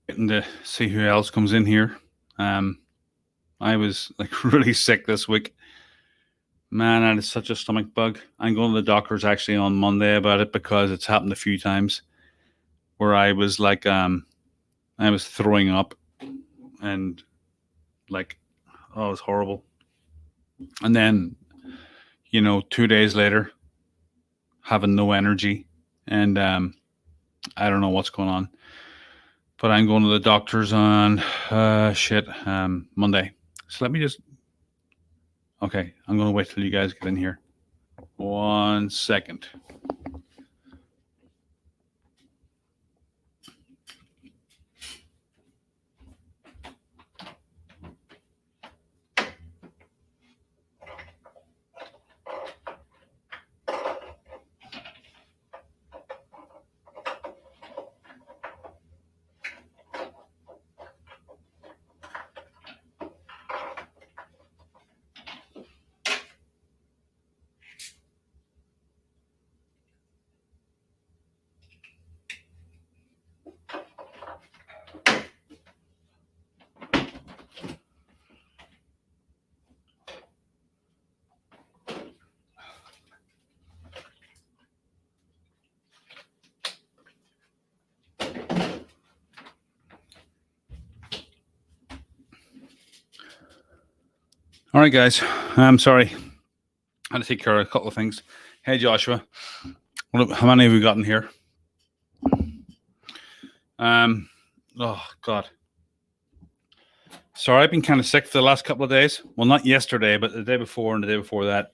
Waiting to see who else comes in here. I was like really sick this week. Man, I had such a stomach bug. I'm going to the doctor's actually on Monday about it because it's happened a few times where I was like, I was throwing up and like, oh, it was horrible. And then, 2 days later, having no energy, and I don't know what's going on. But I'm going to the doctor's on Monday. So let me just okay. I'm going to wait till you guys get in here. 1 second. All right, guys. I'm sorry. I had to take care of a couple of things. Hey, Joshua. How many have we gotten here? Oh God. Sorry, I've been kind of sick for the last couple of days. Well, not yesterday, but the day before and the day before that.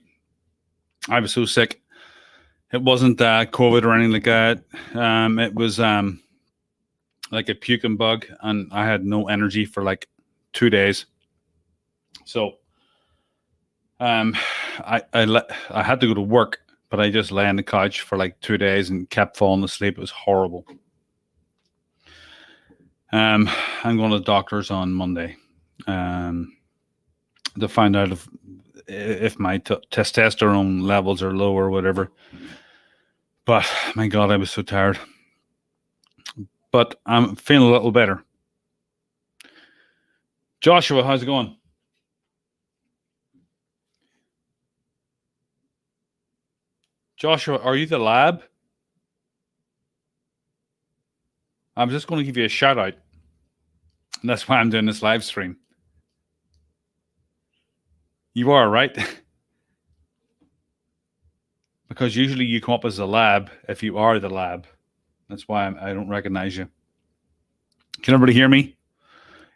I was so sick. It wasn't COVID or anything like that. It was like a puking bug, and I had no energy for like 2 days. So I had to go to work, but I just lay on the couch for like 2 days and kept falling asleep. It was horrible. I'm going to the doctor's on Monday to find out if my testosterone levels are low or whatever. But my God, I was so tired. But I'm feeling a little better. Joshua, how's it going? Joshua, are you the lab? I'm just going to give you a shout out. And that's why I'm doing this live stream. You are, right? Because usually you come up as a lab if you are the lab. That's why I don't recognize you. Can everybody hear me?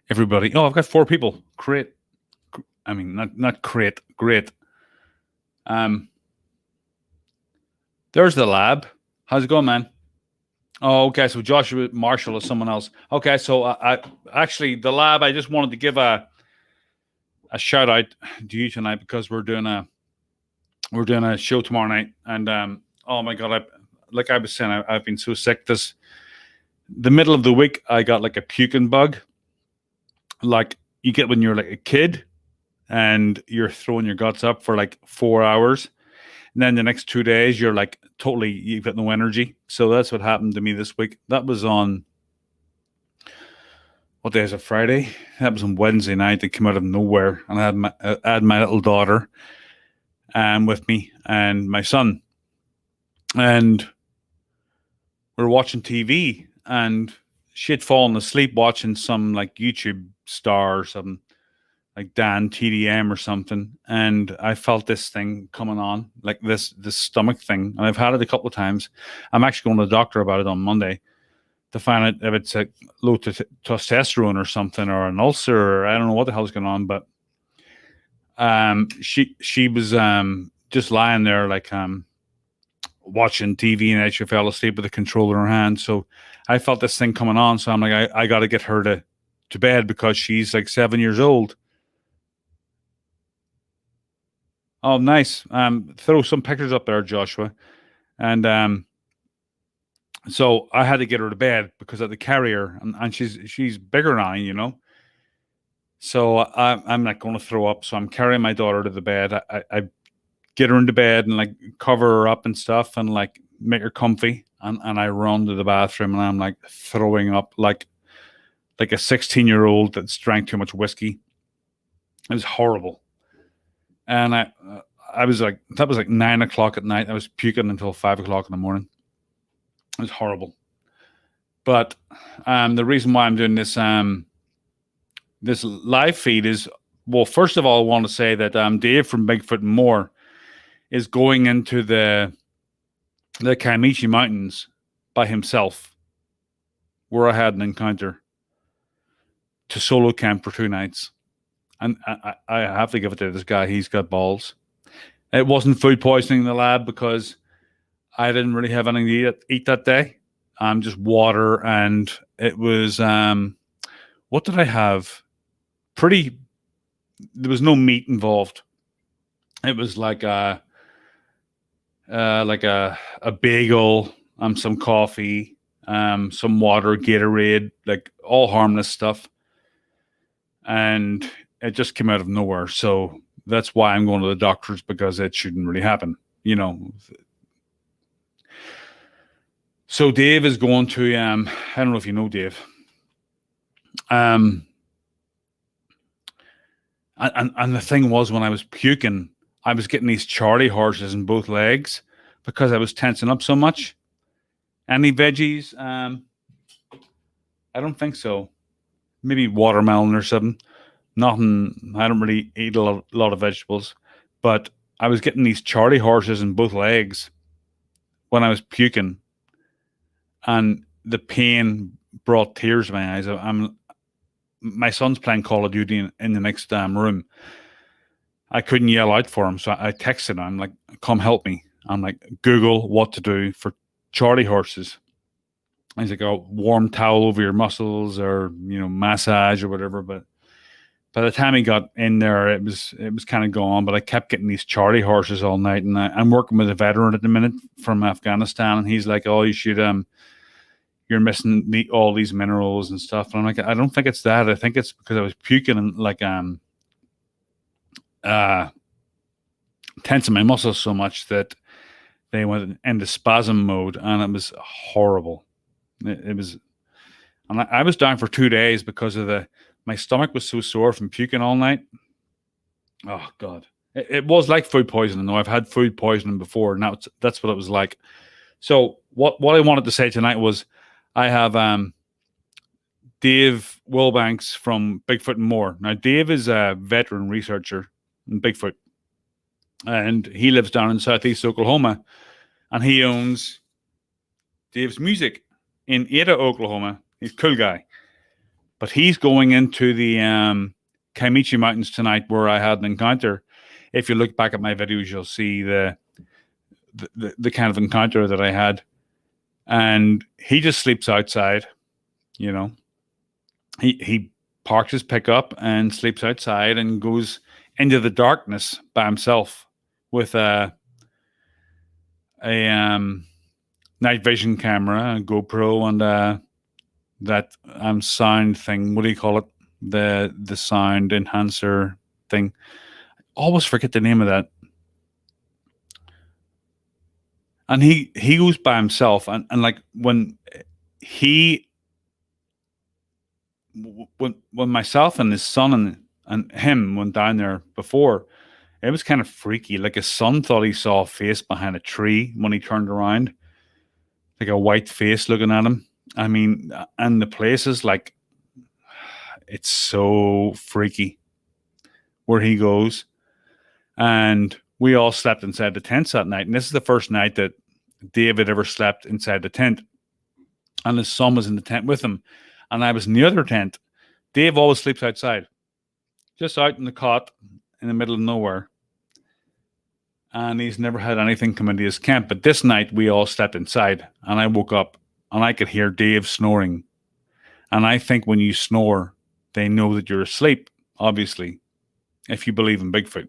Everybody. Oh, I've got 4 people. Great. I mean, not great. Great. There's the lab. How's it going, man? Oh, okay. So Joshua Marshall is someone else. Okay, so I actually the lab. I just wanted to give a shout out to you tonight because we're doing a show tomorrow night, and oh my God, like I was saying, I've been so sick. The middle of the week, I got like a puking bug, like you get when you're like a kid, and you're throwing your guts up for like 4 hours. And then the next 2 days, you're like totally, you've got no energy. So that's what happened to me this week. That was on, what day is it? Friday? That was on Wednesday night. It came out of nowhere. And I had my little daughter with me and my son. And we were watching TV and she had fallen asleep watching some like YouTube star or something like Dan TDM or something, and I felt this thing coming on, like this stomach thing, and I've had it a couple of times. I'm actually going to the doctor about it on Monday to find out if it's a low testosterone or something, or an ulcer, or I don't know what the hell's going on. But she was just lying there like watching TV, and she fell asleep with the controller in her hand. So I felt this thing coming on. So I'm like, I got to get her to bed because she's like 7 years old. Oh, nice. Throw some pictures up there, Joshua. And so I had to get her to bed because of the carrier, and she's bigger now. So I'm not going to throw up. So I'm carrying my daughter to the bed. I get her into bed and like cover her up and stuff, and like make her comfy. And I run to the bathroom, and I'm like throwing up like like a 16-year-old that's drank too much whiskey. It was horrible. And I was like, that was like 9 o'clock at night. I was puking until 5 o'clock in the morning. It was horrible. But the reason why I'm doing this live feed is, well, first of all, I want to say that Dave from Bigfoot and More is going into the Kaimichi Mountains by himself, where I had an encounter, to solo camp for 2 nights. And I have to give it to this guy. He's got balls. It wasn't food poisoning in the lab because I didn't really have anything to eat that day. Just water, and it was what did I have? There was no meat involved. It was like a bagel, some coffee, some water, Gatorade, like all harmless stuff. And it just came out of nowhere. So that's why I'm going to the doctors, because it shouldn't really happen, So Dave is going to, I don't know if you know Dave. And the thing was, when I was puking, I was getting these Charlie horses in both legs because I was tensing up so much. Any veggies? I don't think so. Maybe watermelon or something. Nothing. I don't really eat a lot of vegetables, but I was getting these Charlie horses in both legs when I was puking, and the pain brought tears to my eyes. My son's playing Call of Duty in the next room. I couldn't yell out for him, so I texted him. I'm like, "Come help me." I'm like, "Google what to do for Charlie horses." He's like, "Oh, warm towel over your muscles, or massage or whatever." But by the time he got in there, it was kind of gone. But I kept getting these Charlie horses all night, and I'm working with a veteran at the minute from Afghanistan, and he's like, "Oh, you should you're missing all these minerals and stuff." And I'm like, "I don't think it's that. I think it's because I was puking and like tensing my muscles so much that they went into spasm mode, and it was horrible. It was, and I was down for 2 days because of my stomach was so sore from puking all night. Oh God, it was like food poisoning. Though I've had food poisoning before, and that's what it was like. So what I wanted to say tonight was, I have Dave Wilbanks from Bigfoot and More. Now, Dave is a veteran researcher in Bigfoot, and he lives down in Southeast Oklahoma, and he owns Dave's Music in Ada, Oklahoma. He's a cool guy. But he's going into the Kaimichi Mountains tonight, where I had an encounter. If you look back at my videos, you'll see the kind of encounter that I had. And he just sleeps outside, He parks his pickup and sleeps outside and goes into the darkness by himself with a night vision camera, a GoPro, and that sound thing. What do you call it? The sound enhancer thing. I always forget the name of that. And he goes by himself, and like when myself and his son and him went down there before, it was kind of freaky. Like his son thought he saw a face behind a tree when he turned around, like a white face looking at him. I mean, and the place is like, it's so freaky where he goes. And we all slept inside the tents that night. And this is the first night that David ever slept inside the tent. And his son was in the tent with him. And I was in the other tent. Dave always sleeps outside, just out in the cot in the middle of nowhere. And he's never had anything come into his camp. But this night we all slept inside, and I woke up and I could hear Dave snoring. And I think when you snore, they know that you're asleep, obviously, if you believe in Bigfoot.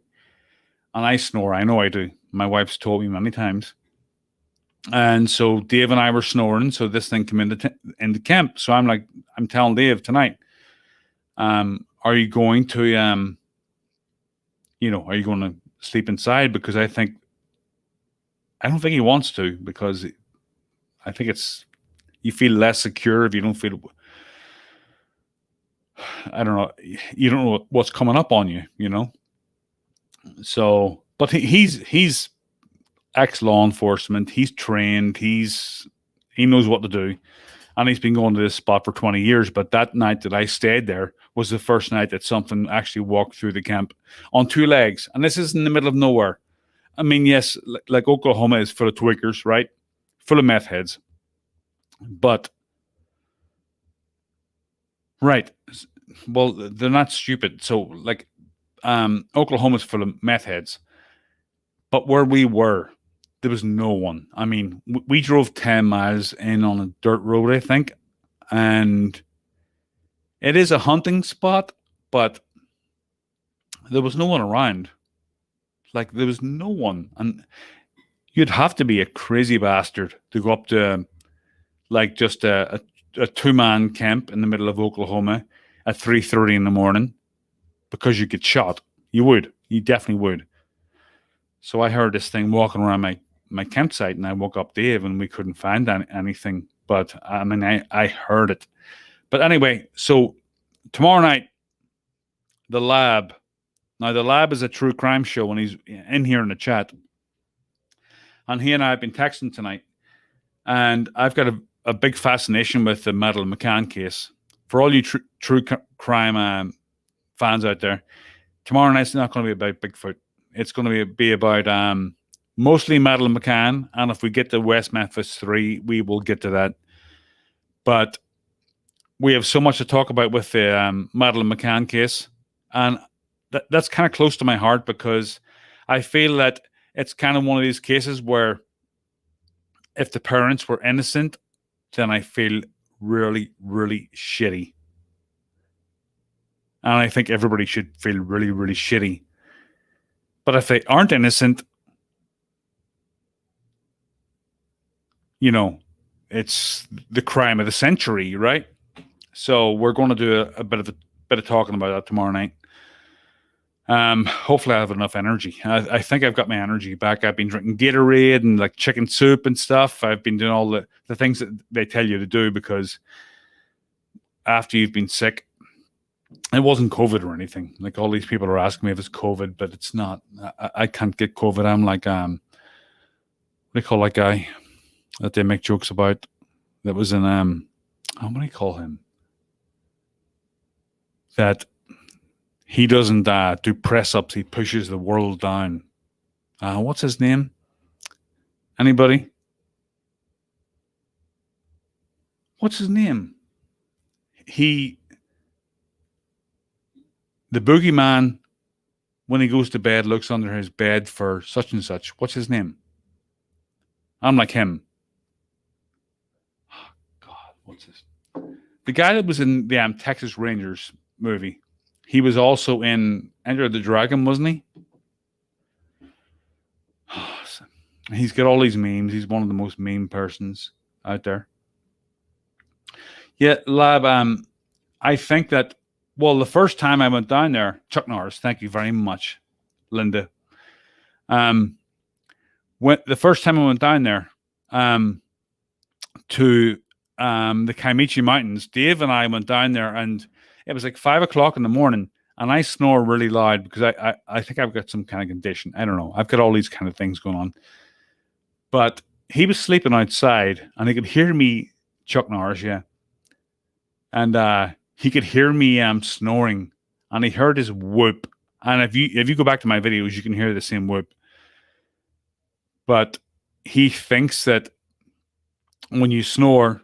And I snore. I know I do. My wife's told me many times. And so Dave and I were snoring. So this thing came into camp. So I'm telling Dave tonight, are you going to, are you going to sleep inside? Because I don't think he wants to, because I think you feel less secure if you don't feel I don't know, you don't know what's coming up on you, you know. So, but he's ex law enforcement. He's trained. He knows what to do, and he's been going to this spot for 20 years. But that night that I stayed there was the first night that something actually walked through the camp on two legs, and this is in the middle of nowhere. I mean, yes, like Oklahoma is full of tweakers, right? Full of meth heads, but right. Well, they're not stupid. So, like, Oklahoma's full of meth heads, but where we were, there was no one. I mean, we drove 10 miles in on a dirt road, I think, and it is a hunting spot, but there was no one around. Like, there was no one, and you'd have to be a crazy bastard to go up to, like, just a two-man camp in the middle of Oklahoma at 3:30 in the morning because you get shot. You would. You definitely would. So I heard this thing walking around my campsite, and I woke up Dave, and we couldn't find anything. But, I mean, I heard it. But anyway, so tomorrow night, The Lab. Now, The Lab is a true crime show, and he's in here in the chat. And he and I have been texting tonight. And I've got a big fascination with the Madeleine McCann case. For all you true crime fans out there, tomorrow night's not going to be about Bigfoot. It's going to be about mostly Madeleine McCann. And if we get to West Memphis 3, we will get to that. But we have so much to talk about with the Madeleine McCann case. And that's kind of close to my heart because I feel that it's kind of one of these cases where if the parents were innocent, then I feel really, really shitty. And I think everybody should feel really, really shitty. But if they aren't innocent, you know, it's the crime of the century, right? So we're going to do a bit of talking about that tomorrow night. Hopefully I have enough energy. I think I've got my energy back. I've been drinking Gatorade and like chicken soup and stuff. I've been doing all the things that they tell you to do because after you've been sick, it wasn't COVID or anything. Like all these people are asking me if it's COVID, but it's not. I can't get COVID. I'm like, what do you call that guy that they make jokes about that was in, what do you call him? That he doesn't do press-ups. He pushes the world down. What's his name? Anybody? What's his name? The boogeyman, when he goes to bed, looks under his bed for such and such. What's his name? I'm like him. Oh, God, what's this? The guy that was in the Texas Rangers movie. He was also in Enter the Dragon, wasn't he? He's got all these memes. He's one of the most meme persons out there. Yeah, Lab, I think that, well, the first time I went down there, Chuck Norris, thank you very much, Linda. The first time I went down there to the Kaimichi Mountains, Dave and I went down there, and it was like 5 o'clock in the morning, and I snore really loud because I think I've got some kind of condition. I don't know. I've got all these kind of things going on. But he was sleeping outside, and he could hear me, Chuck Norris, yeah. And he could hear me snoring, and he heard his whoop. And if you go back to my videos, you can hear the same whoop. But he thinks that when you snore,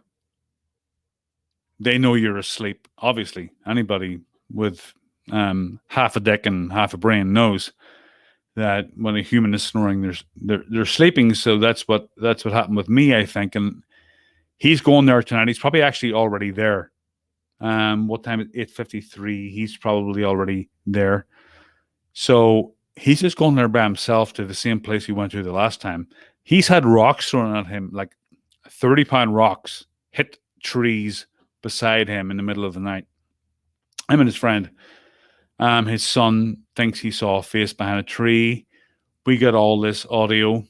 they know you're asleep. Obviously, anybody with half a dick and half a brain knows that when a human is snoring, they're sleeping. So that's what happened with me, I think. And he's going there tonight. He's probably actually already there. What time is 8:53? He's probably already there. So he's just going there by himself to the same place he went to the last time. He's had rocks thrown at him, like 30-pound rocks, hit trees beside him in the middle of the night. Him and his friend. His son thinks he saw a face behind a tree. We got all this audio.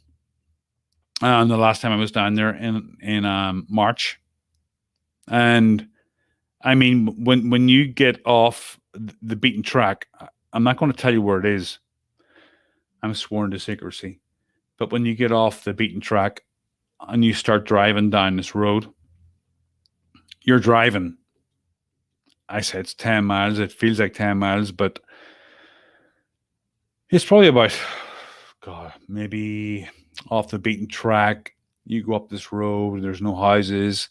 The last time I was down there in March. And I mean, when you get off the beaten track, I'm not going to tell you where it is. I'm sworn to secrecy. But when you get off the beaten track and you start driving down this road, you're driving. I say it's 10 miles. It feels like 10 miles, but it's probably about, God, maybe off the beaten track. You go up this road, there's no houses.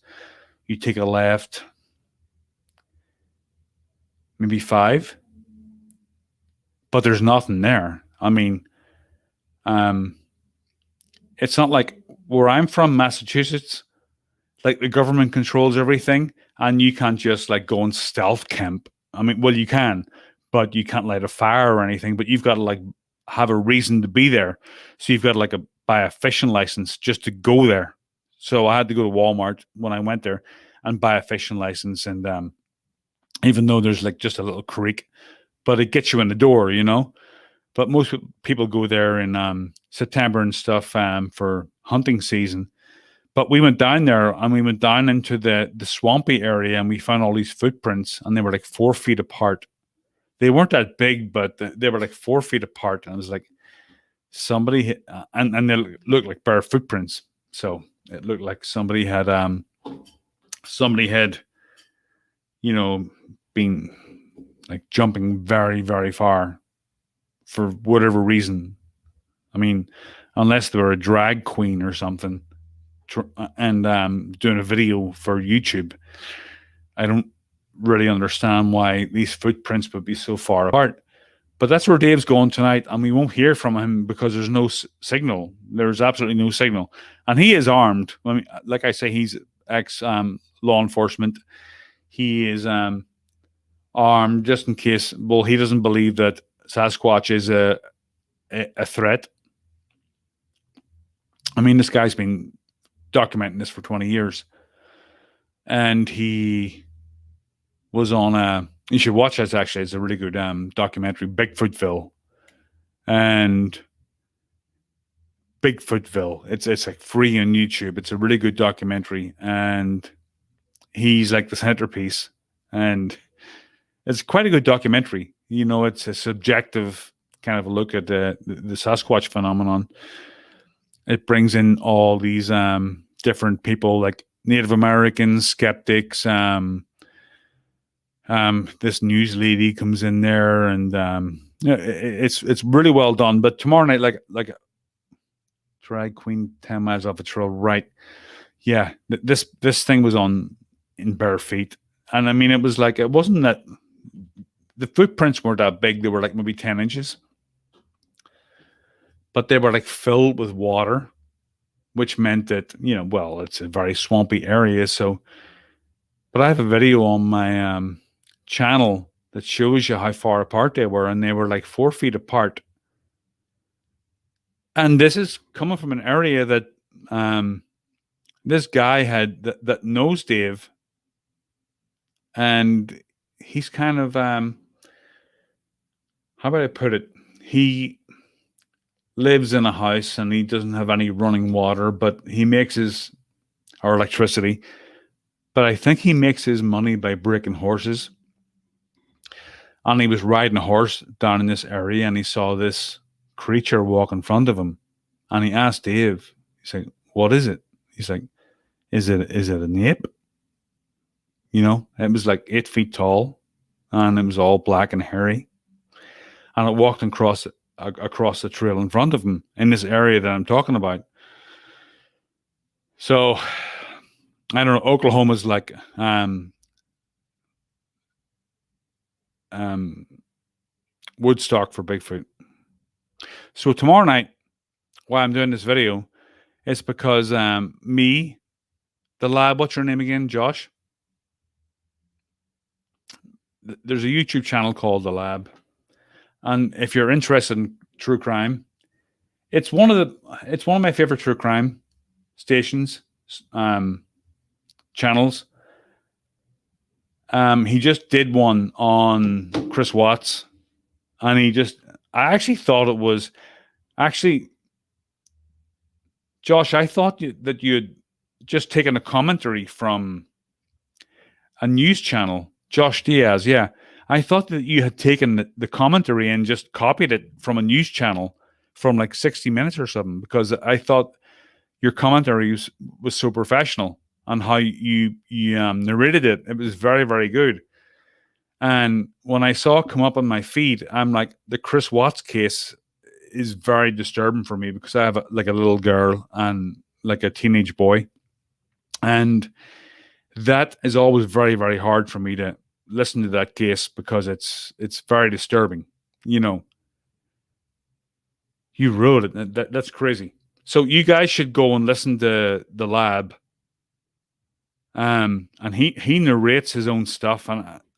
You take a left, maybe 5, but there's nothing there. I mean, it's not like where I'm from, Massachusetts, like the government controls everything and you can't just like go and stealth camp. I mean, well, you can, but you can't light a fire or anything, but you've got to like have a reason to be there. So you've got to like buy a fishing license just to go there. So I had to go to Walmart when I went there and buy a fishing license. And even though there's like just a little creek, but it gets you in the door, you know. But most people go there in September and stuff for hunting season. But we went down there and we went down into the swampy area and we found all these footprints and they were like 4 feet apart. They weren't that big, but they were like 4 feet apart. And it was like somebody hit, and they looked like bare footprints. So it looked like somebody had, you know, been like jumping very, very far for whatever reason. I mean, unless they were a drag queen or something and doing a video for YouTube. I don't really understand why these footprints would be so far apart. But that's where Dave's going tonight, and we won't hear from him because there's no signal. There's absolutely no signal. And he is armed. I mean, like I say, he's ex law enforcement. He is armed just in case. Well, he doesn't believe that Sasquatch is a threat. I mean, this guy's been documenting this for 20 years. And he was on you should watch this actually. It's a really good documentary, Bigfootville. And Bigfootville. It's like free on YouTube. It's a really good documentary. And he's like the centerpiece. And it's quite a good documentary. You know, it's a subjective kind of a look at the Sasquatch phenomenon. It brings in all these different people like Native Americans, skeptics. This news lady comes in there, and it's really well done. But tomorrow night, like drag queen 10 miles off a trail, right? Yeah, this thing was on in bare feet, and I mean it wasn't that the footprints weren't that big. They were like maybe 10 inches. But they were like filled with water, which meant that, you know, well, it's a very swampy area. So, but I have a video on my channel that shows you how far apart they were, and they were like 4 feet apart. And this is coming from an area that this guy had that knows Dave, and he's kind of how about I put it? He lives in a house and he doesn't have any running water, but he makes or electricity. But I think he makes his money by breaking horses. And he was riding a horse down in this area and he saw this creature walk in front of him. And he asked Dave, he's like, what is it? He's like, is it an ape? You know, it was like 8 feet tall and it was all black and hairy. And it walked across the trail in front of him in this area that I'm talking about. So I don't know. Oklahoma's like Woodstock for Bigfoot. So tomorrow night, why I'm doing this video, is because me, the lab. What's your name again, Josh? There's a YouTube channel called The Lab. And if you're interested in true crime, it's one of my favorite true crime stations, channels. He just did one on Chris Watts, and I actually thought it was actually, Josh, I thought that you'd just taken a commentary from a news channel Josh Diaz, yeah. I thought that you had taken the commentary and just copied it from a news channel from like 60 Minutes or something, because I thought your commentary was so professional on how you narrated it. It was very, very good. And when I saw it come up on my feed, I'm like, the Chris Watts case is very disturbing for me because I have like a little girl and like a teenage boy. And that is always very, very hard for me to listen to that case because it's very disturbing. You know, you wrote it. That's crazy. So you guys should go and listen to the lab. And he narrates his own stuff,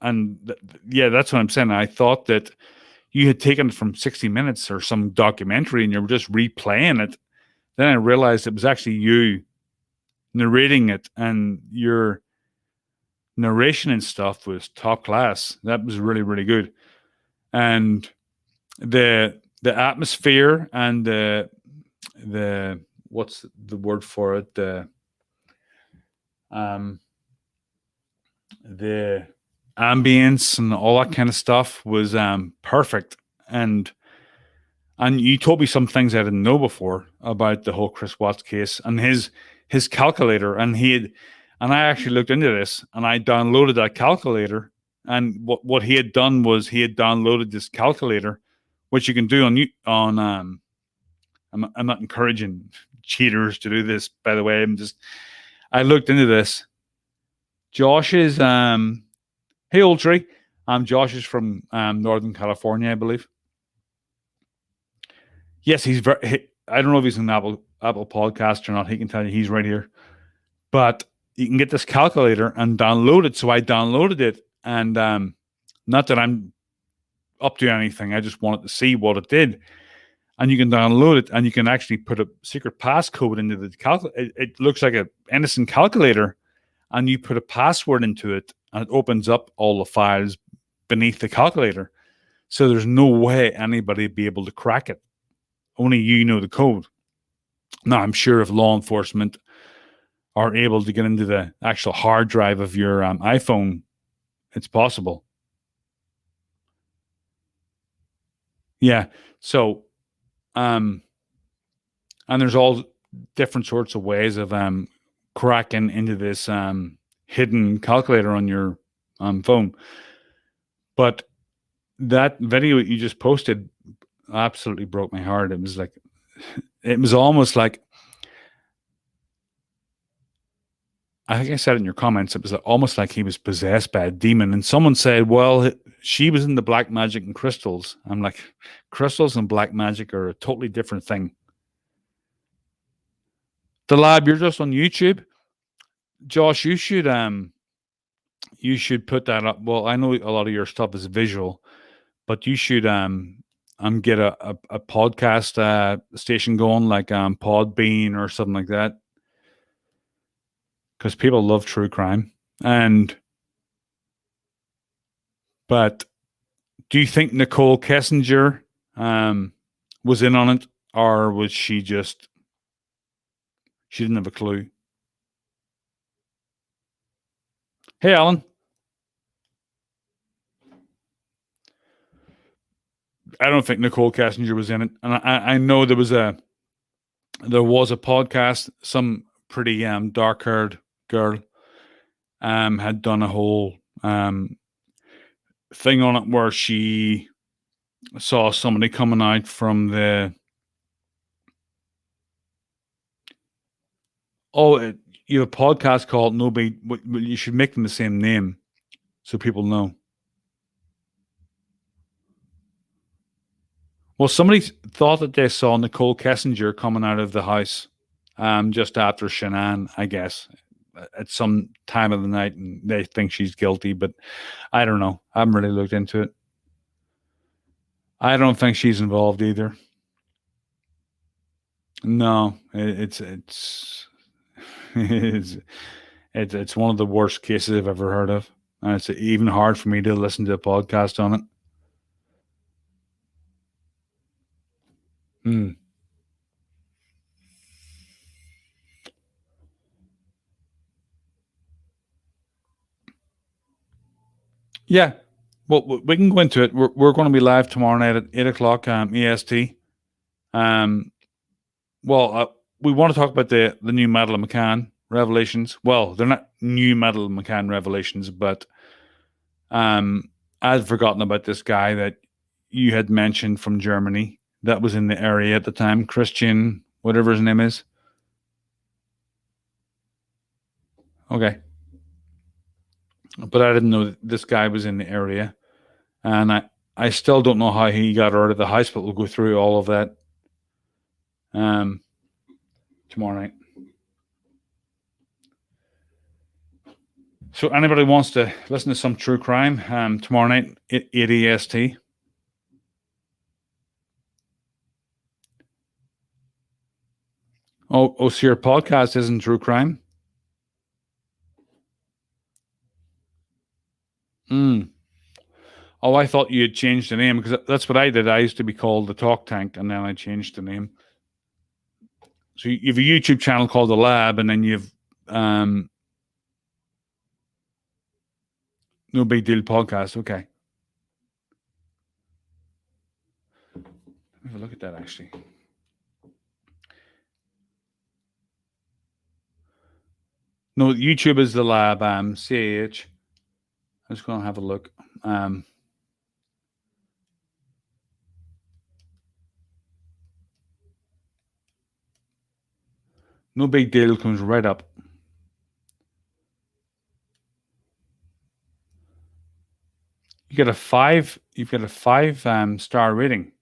and yeah, that's what I'm saying. I thought that you had taken it from 60 Minutes or some documentary, and you were just replaying it. Then I realized it was actually you narrating it, and your narration and stuff was top class. That was really, really good. And the atmosphere and the what's the word for it? Um the ambience and all that kind of stuff was perfect. And you told me some things I didn't know before about the whole Chris Watts case and his calculator. And I actually looked into this and I downloaded that calculator. And what he had done was he had downloaded this calculator, which you can do on I'm not encouraging cheaters to do this, by the way. I looked into this. Josh is hey old tree. Josh is from Northern California, I believe. Yes, he's very. I don't know if he's an Apple podcast or not. He can tell you he's right here. But you can get this calculator and download it. So I downloaded it, and not that I'm up to anything. I just wanted to see what it did. And you can download it, and you can actually put a secret passcode into the calculator. It looks like an innocent calculator, and you put a password into it, and it opens up all the files beneath the calculator. So there's no way anybody would be able to crack it. Only you know the code. Now, I'm sure if law enforcement are able to get into the actual hard drive of your iPhone, it's possible. Yeah. So, and there's all different sorts of ways of cracking into this hidden calculator on your phone. But that video you just posted absolutely broke my heart. It was like, it was almost like, I think I said it in your comments, it was almost like he was possessed by a demon. And someone said, well, she was into black magic and crystals. I'm like, crystals and black magic are a totally different thing. The lab, you're just on YouTube. Josh, you should put that up. Well, I know a lot of your stuff is visual, but you should get a podcast station going, like Podbean or something like that, because people love true crime. But do you think Nicole Kessinger was in on it, or was she didn't have a clue? Hey, Alan. I don't think Nicole Kessinger was in it, and I know there was a podcast. Some pretty dark haired girl had done a whole thing on it where she saw somebody coming out from the you have a podcast called Nobody. You should make them the same name so people know. Well, somebody thought that they saw Nicole Kessinger coming out of the house just after Shanann, I guess, at some time of the night, and they think she's guilty, but I don't know. I haven't really looked into it. I don't think she's involved either. No, it's it's one of the worst cases I've ever heard of, and it's even hard for me to listen to a podcast on it. Hmm. Yeah. Well, we can go into it. We're going to be live tomorrow night at 8 o'clock EST. Um, well, we want to talk about the new Madeleine McCann revelations. Well, they're not new Madeleine McCann revelations, but I'd forgotten about this guy that you had mentioned from Germany that was in the area at the time, Christian, whatever his name is. Okay. But I didn't know that this guy was in the area. And I still don't know how he got out of the house, but we'll go through all of that tomorrow night. So anybody wants to listen to some true crime tomorrow night, 8 EST. Oh, so your podcast isn't true crime? Oh, I thought you had changed the name because that's what I did. I used to be called the Talk Tank, and then I changed the name. So you have a YouTube channel called The Lab, and then you've No Big Deal podcast. Okay. Let me have a look at that, actually. No, YouTube is The Lab, CAH. I'm just going to have a look. No Big Deal comes right up. You've got a 5 star rating.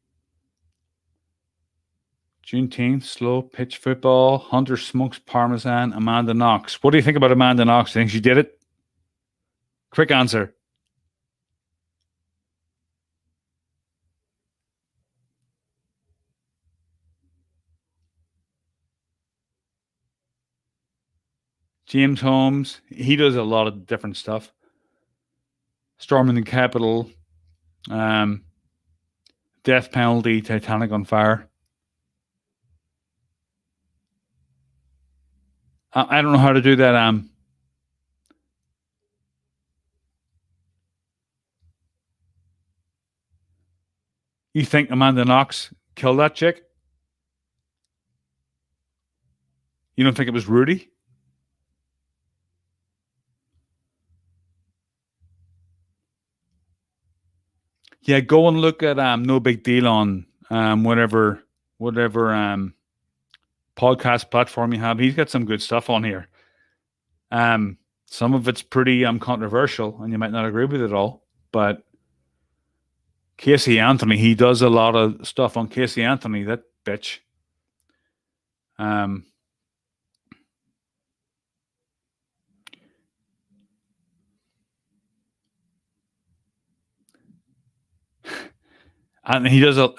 Juneteenth, slow pitch football, Hunter smokes parmesan, Amanda Knox. What do you think about Amanda Knox? Do you think she did it? Quick answer. James Holmes, he does a lot of different stuff. Storming the Capitol, death penalty, Titanic on fire. I don't know how to do that. You think Amanda Knox killed that chick? You don't think it was Rudy? Yeah, go and look at No Big Deal on whatever podcast platform you have. He's got some good stuff on here. Some of it's pretty controversial, and you might not agree with it all. But Casey Anthony, he does a lot of stuff on Casey Anthony. That bitch. Um, and he does a.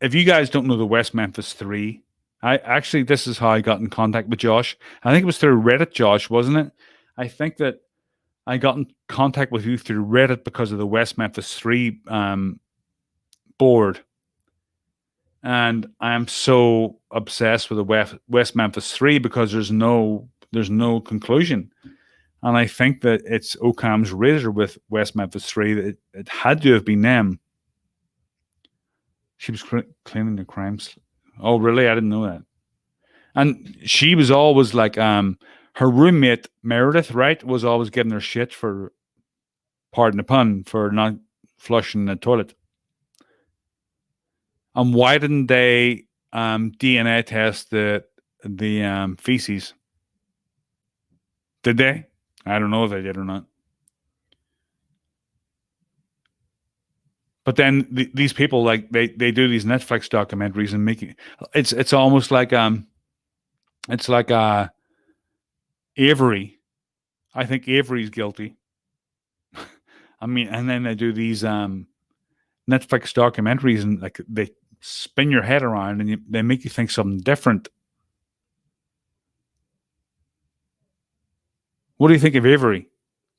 If you guys don't know the West Memphis Three, I actually this is how I got in contact with Josh. I think it was through Reddit, Josh, wasn't it? I think that I got in contact with you through Reddit because of the West Memphis Three board, and I am so obsessed with the West Memphis Three because there's no conclusion, and I think that it's Occam's razor with West Memphis Three. That it had to have been them. She was claiming the crimes. Oh, really? I didn't know that. And she was always like, her roommate Meredith, right, was always giving her shit for, pardon the pun, for not flushing the toilet. And why didn't they DNA test the feces? Did they? I don't know if they did or not. But then these people like they do these Netflix documentaries and making it's almost like it's like Avery. I think Avery's guilty. I mean, and then they do these Netflix documentaries and like they spin your head around and they make you think something different. What do you think of Avery?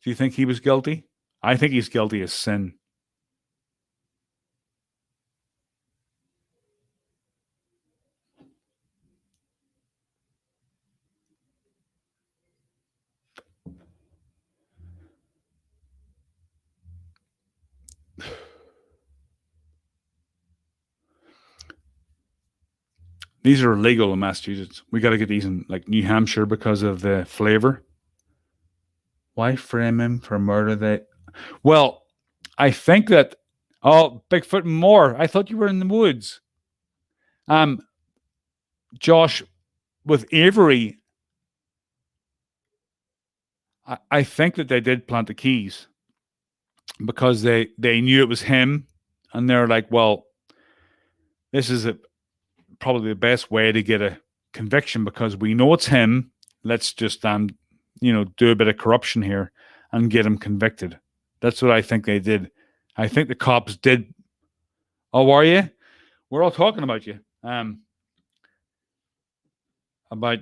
Do you think he was guilty? I think he's guilty as sin. These are illegal in Massachusetts. We got to get these in like New Hampshire because of the flavor. Why frame him for murder? Well, I think that. Oh, Bigfoot and more. I thought you were in the woods. Josh, with Avery, I think that they did plant the keys because they knew it was him, and they're like, well, this is probably the best way to get a conviction because we know it's him. Let's just do a bit of corruption here and get him convicted. That's what I think they did. I think the cops did. Oh, are you? We're all talking about you. About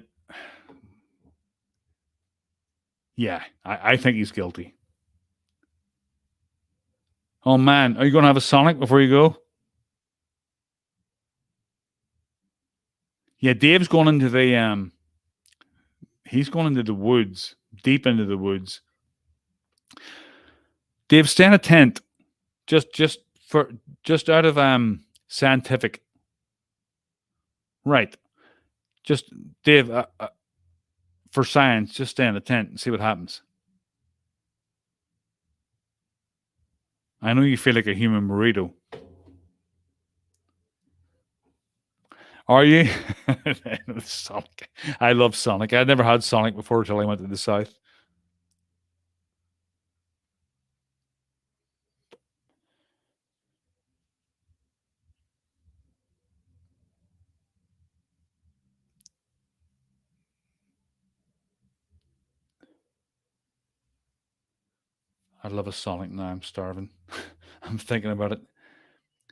yeah, I think he's guilty. Oh man, are you going to have a Sonic before you go? Yeah, Dave's going into the he's going into the woods, deep into the woods. Dave, stay in a tent, just out of scientific. Right, just Dave, for science, just stay in a tent and see what happens. I know you feel like a human burrito. Are you? Sonic. I love Sonic. I never had Sonic before until I went to the South. I'd love a Sonic now. I'm starving. I'm thinking about it.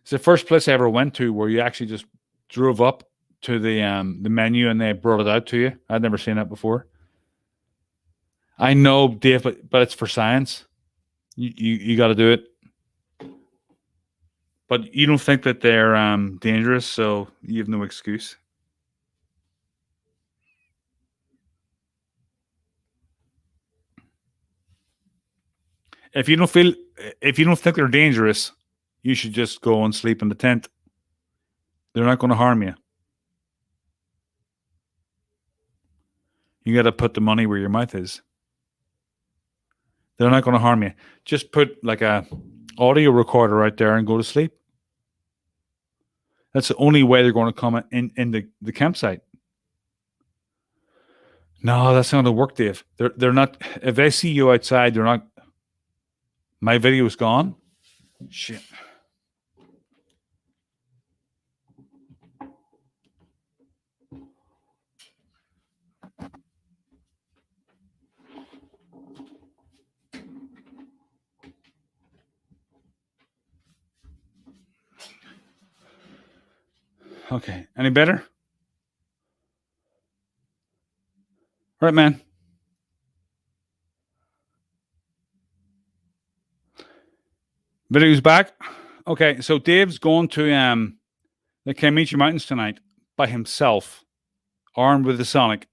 It's the first place I ever went to where you actually just drove up to the menu and they brought it out to you. I'd never seen that before. I know, Dave, but it's for science. You got to do it. But you don't think that they're dangerous, so you have no excuse. If you don't think they're dangerous, you should just go and sleep in the tent. They're not going to harm you. You got to put the money where your mouth is. They're not going to harm you. Just put like a audio recorder out there and go to sleep. That's the only way they're going to come in the campsite. No, that's not going to work, Dave. They're not. If they see you outside, they're not. My video is gone. Shit. Okay. Any better? Right, man. Video's back. Okay, so Dave's going to the Kamichi Mountains tonight by himself, armed with the Sonic.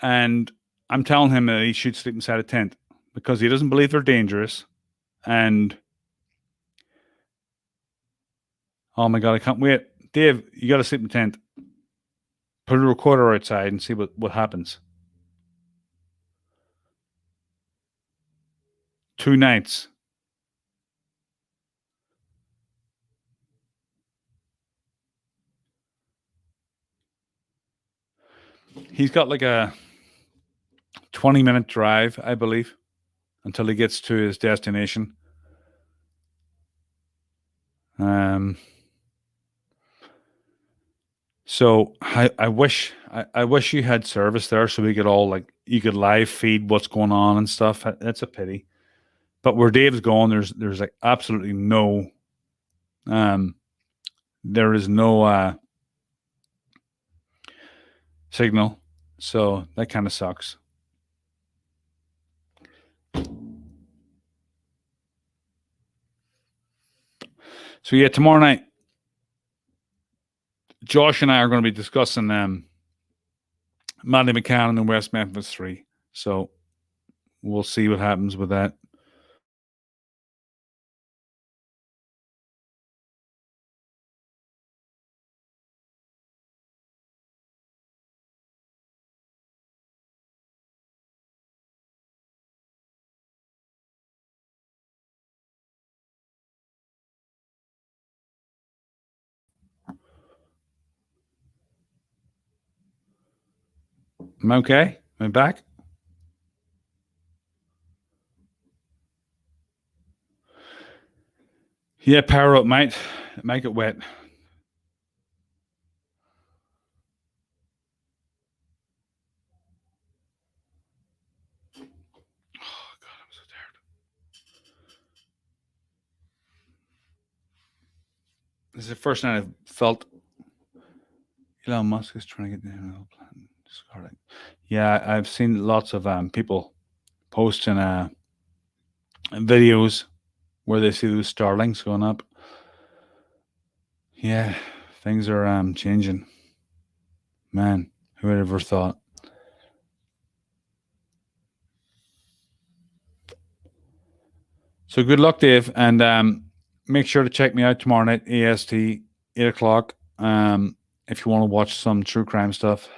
And I'm telling him that he should sleep inside a tent because he doesn't believe they're dangerous. And oh my god, I can't wait. Dave, you got to sleep in the tent. Put a recorder outside and see what happens. 2 nights. He's got like a 20-minute drive, I believe, until he gets to his destination. So I wish you had service there so we could all like you could live feed what's going on and stuff. That's a pity. But where Dave's going, there's like absolutely no there is no signal. So that kind of sucks. So yeah, tomorrow night, Josh and I are going to be discussing Mandy McCann and West Memphis 3. So we'll see what happens with that. I'm okay. Am I back? Yeah, power up, mate. Make it wet. Oh, God, I'm so tired. This is the first night I've felt Elon Musk is trying to get the plan discarding. Yeah, I've seen lots of people posting videos where they see those Starlinks going up. Yeah, things are changing. Man, who would ever thought? So good luck, Dave, and make sure to check me out tomorrow night, AST, 8 o'clock. If you want to watch some true crime stuff,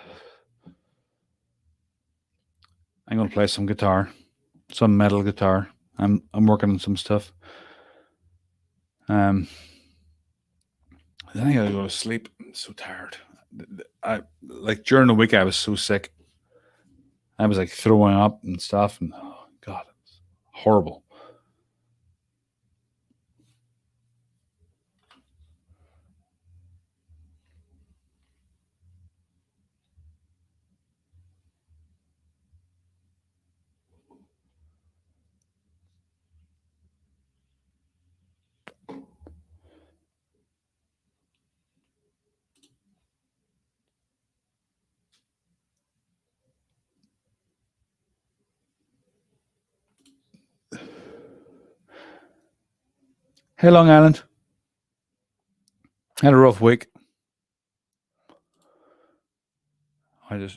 I'm going to play some guitar, some metal guitar. I'm working on some stuff. Then I gotta go to sleep. I'm so tired. I like during the week I was so sick. I was like throwing up and stuff, and oh God, it was horrible. Hey, Long Island. Had a rough week. I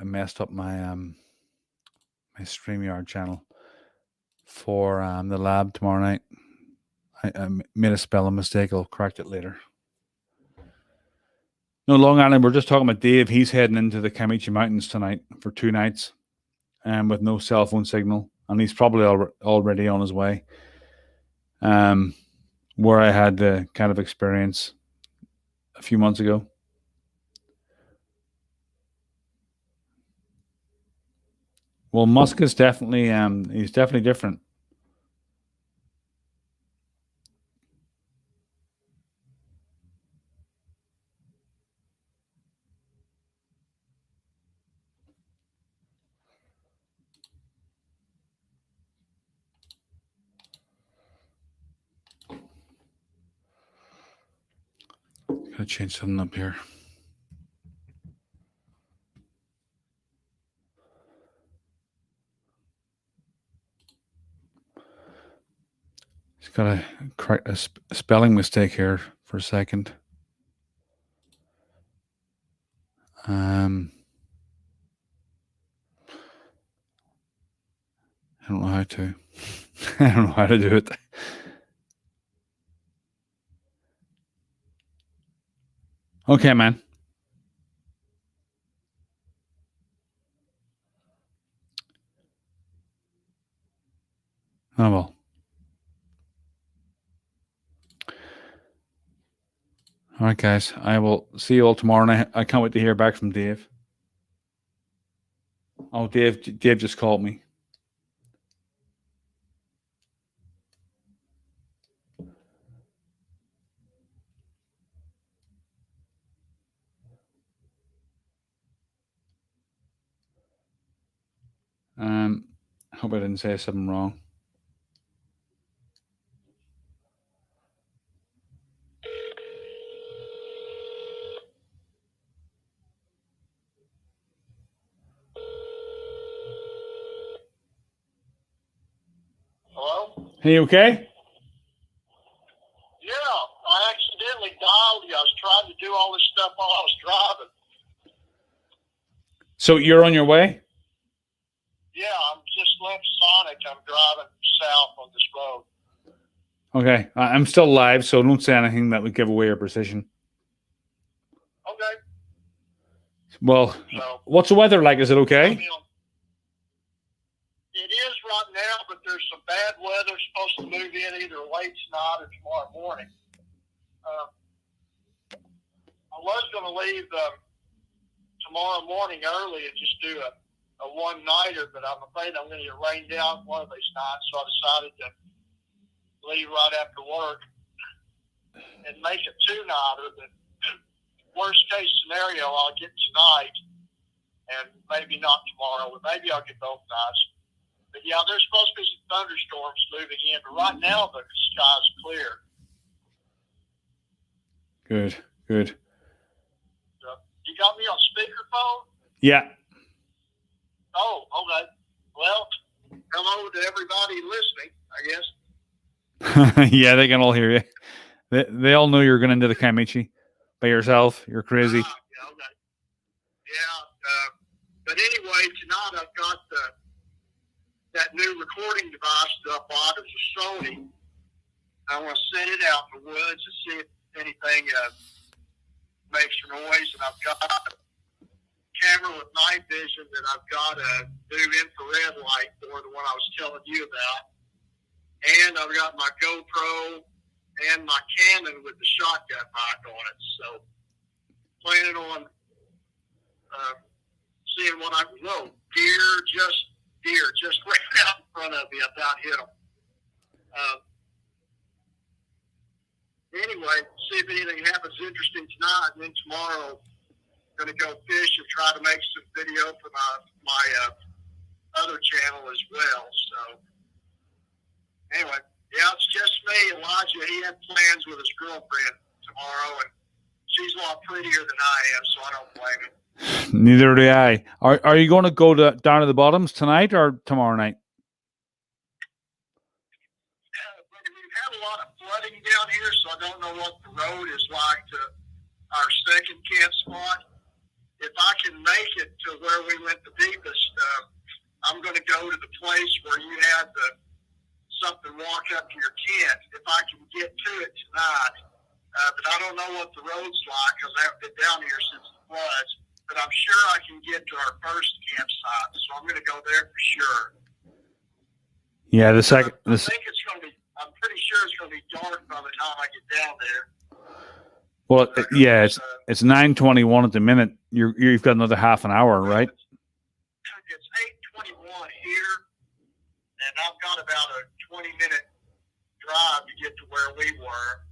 messed up my StreamYard channel for the lab tomorrow night. I made a spelling mistake. I'll correct it later. No, Long Island. We're just talking about Dave. He's heading into the Kamichi Mountains tonight for 2 nights, with no cell phone signal, and he's probably already on his way. Where I had the kind of experience a few months ago. Well, Musk is definitely he's definitely different. Gotta change something up here. He's got to correct a spelling mistake here for a second. I don't know how to. I don't know how to do it. Okay, man. Oh well. All right, guys. I will see you all tomorrow, and I can't wait to hear back from Dave. Oh, Dave just called me. I hope I didn't say something wrong. Hello? Hey, you okay? Yeah, I accidentally dialed you. I was trying to do all this stuff while I was driving. So you're on your way? Yeah, I'm just left Sonic. I'm driving south on this road. Okay. I'm still live, so don't say anything that would give away your position. Okay. Well, So, what's the weather like? Is it okay? it is right now, but there's some bad weather supposed to move in either late tonight or tomorrow morning. I was going to leave tomorrow morning early and just do a one-nighter, but I'm afraid I'm going to get rained out one of these nights, so I decided to leave right after work and make a two-nighter. But worst case scenario, I'll get tonight and maybe not tomorrow, but maybe I'll get both nights. But yeah, there's supposed to be some thunderstorms moving in, but right now the sky's clear. Good, good. So, you got me on speakerphone? Yeah. Oh, okay. Well, hello to everybody listening, I guess. Yeah, they can all hear you. They all know you're going into the Kamichi by yourself. You're crazy. Yeah, okay. Yeah, but anyway, tonight I've got that new recording device that I bought. It's a Sony. I want to set it out in the woods and see if anything makes a noise. And I've got a camera with night vision that I've got a new infrared light for, the one I was telling you about. And I've got my GoPro and my Canon with the shotgun mic on it. So planning on seeing what I can know. Deer just right out in front of me. I about hit them. Anyway, see if anything happens interesting tonight, and then tomorrow going to go fish and try to make some video for my other channel as well. So anyway, yeah, it's just me. Elijah, he had plans with his girlfriend tomorrow, and she's a lot prettier than I am, so I don't blame him. Neither do I. Are you going to go down to the bottoms tonight or tomorrow night? We've had a lot of flooding down here, so I don't know what the road is like to our second camp spot. If I can make it to where we went the deepest, I'm going to go to the place where you had something walk up to your tent. If I can get to it tonight, but I don't know what the road's like because I haven't been down here since the floods. But I'm sure I can get to our first campsite, so I'm going to go there for sure. Yeah, the second. I think it's going to be. I'm pretty sure it's going to be dark by the time I get down there. Well, yeah, it's 9:21 at the minute. You've got another half an hour, right? It's 8:21 here, and I've got about a 20-minute drive to get to where we were.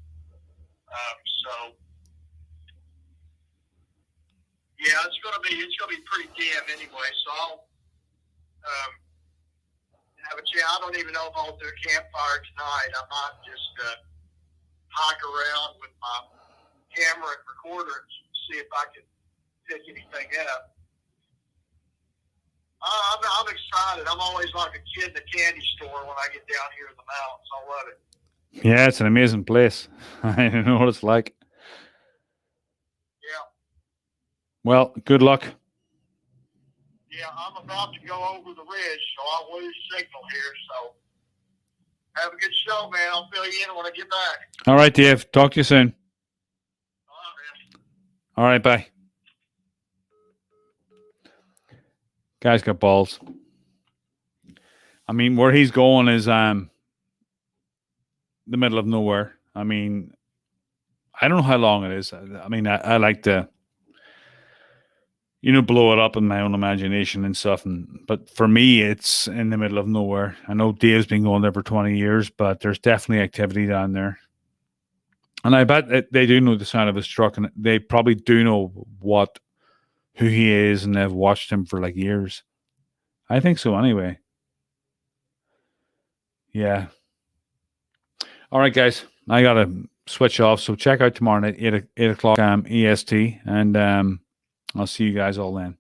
So. Yeah, it's gonna be pretty dim anyway. So I'll have a chance. I don't even know if I'll do a campfire tonight. I might just hike around with my camera and recorder and see if I can pick anything up. I'm excited. I'm always like a kid in a candy store when I get down here in the mountains. I love it. Yeah, it's an amazing place. I know what it's like. Well, good luck. Yeah, I'm about to go over the ridge, so I'll lose signal here. So have a good show, man. I'll fill you in when I get back. All right, Dave. Talk to you soon. All right, man. All right, bye. Guy's got balls. I mean, where he's going is the middle of nowhere. I mean, I don't know how long it is. I mean, I like to, blow it up in my own imagination and stuff. But for me, it's in the middle of nowhere. I know Dave's been going there for 20 years, but there's definitely activity down there. And I bet they do know the sound of his truck, and they probably do know who he is, and they've watched him for like years. I think so anyway. Yeah. All right, guys. I got to switch off. So check out tomorrow night, 8 o'clock EST, and I'll see you guys all then.